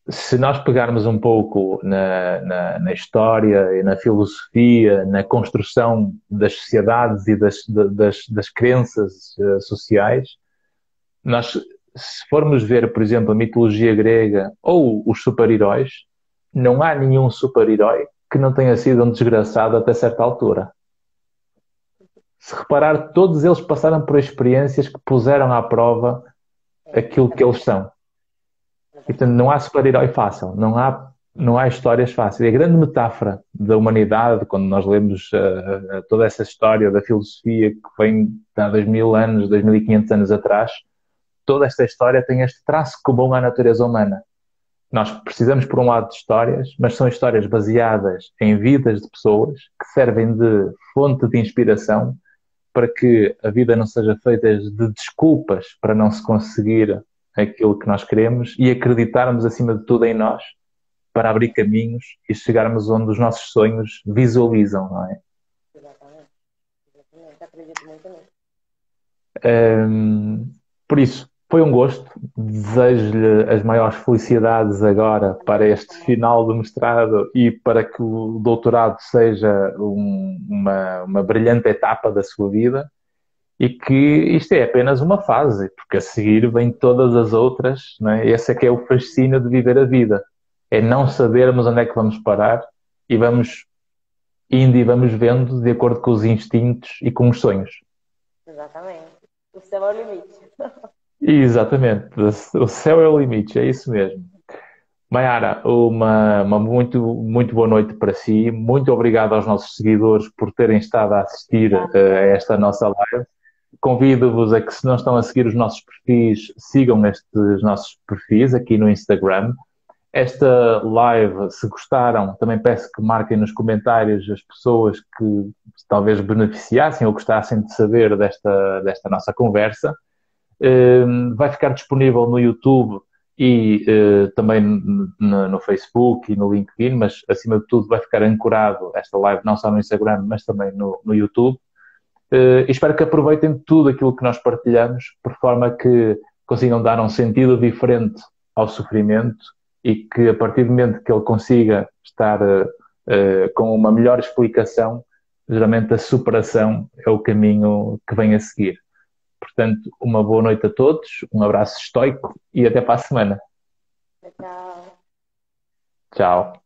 Speaker 1: se nós pegarmos um pouco na história e na filosofia, na construção das sociedades e das crenças sociais, nós, se formos ver, por exemplo, a mitologia grega ou os super-heróis, não há nenhum super-herói que não tenha sido um desgraçado até certa altura. Se reparar, todos eles passaram por experiências que puseram à prova aquilo
Speaker 2: É
Speaker 1: que eles
Speaker 2: verdade.
Speaker 1: são. E, portanto,
Speaker 2: Exatamente.
Speaker 1: não há super-herói fácil, não há histórias fáceis. E a grande metáfora da humanidade, quando nós lemos toda essa história da filosofia que vem de há 2000 anos, 2500 anos atrás, toda esta história tem este traço comum à natureza humana. Nós precisamos, por um lado, de histórias, mas são histórias baseadas em vidas de pessoas que servem de fonte de inspiração para que a vida não seja feita de desculpas para não se conseguir aquilo que nós queremos e acreditarmos, acima de tudo, em nós para abrir caminhos e chegarmos onde os nossos sonhos visualizam, não é?
Speaker 2: Exatamente. Exatamente. Acredito muito nisso.
Speaker 1: Um, por isso, foi um gosto. Desejo-lhe as maiores felicidades agora para este final do mestrado e para que o doutorado seja uma brilhante etapa da sua vida e que isto é apenas uma fase, porque a seguir vem todas as outras, não é? Esse é que é o fascínio de viver a vida. É não sabermos onde é que vamos parar e vamos indo e vamos vendo de acordo com os instintos e com os sonhos.
Speaker 2: Exatamente. O céu é o limite.
Speaker 1: Exatamente. O céu é o limite, é isso mesmo. Mayara, uma muito boa noite para si. Muito obrigado aos nossos seguidores por terem estado a assistir a esta nossa live. Convido-vos a que, se não estão a seguir os nossos perfis, sigam estes nossos perfis aqui no Instagram. Esta live, se gostaram, também peço que marquem nos comentários as pessoas que talvez beneficiassem ou gostassem de saber desta nossa conversa. Vai ficar disponível no YouTube e também no Facebook e no LinkedIn, mas acima de tudo vai ficar ancorado esta live não só no Instagram, mas também no YouTube. E espero que aproveitem tudo aquilo que nós partilhamos, por forma que consigam dar um sentido diferente ao sofrimento e que, a partir do momento que ele consiga estar com uma melhor explicação, geralmente a superação é o caminho que vem a seguir. Portanto, uma boa noite a todos, um abraço estoico e até para a semana.
Speaker 2: Tchau.
Speaker 1: Tchau.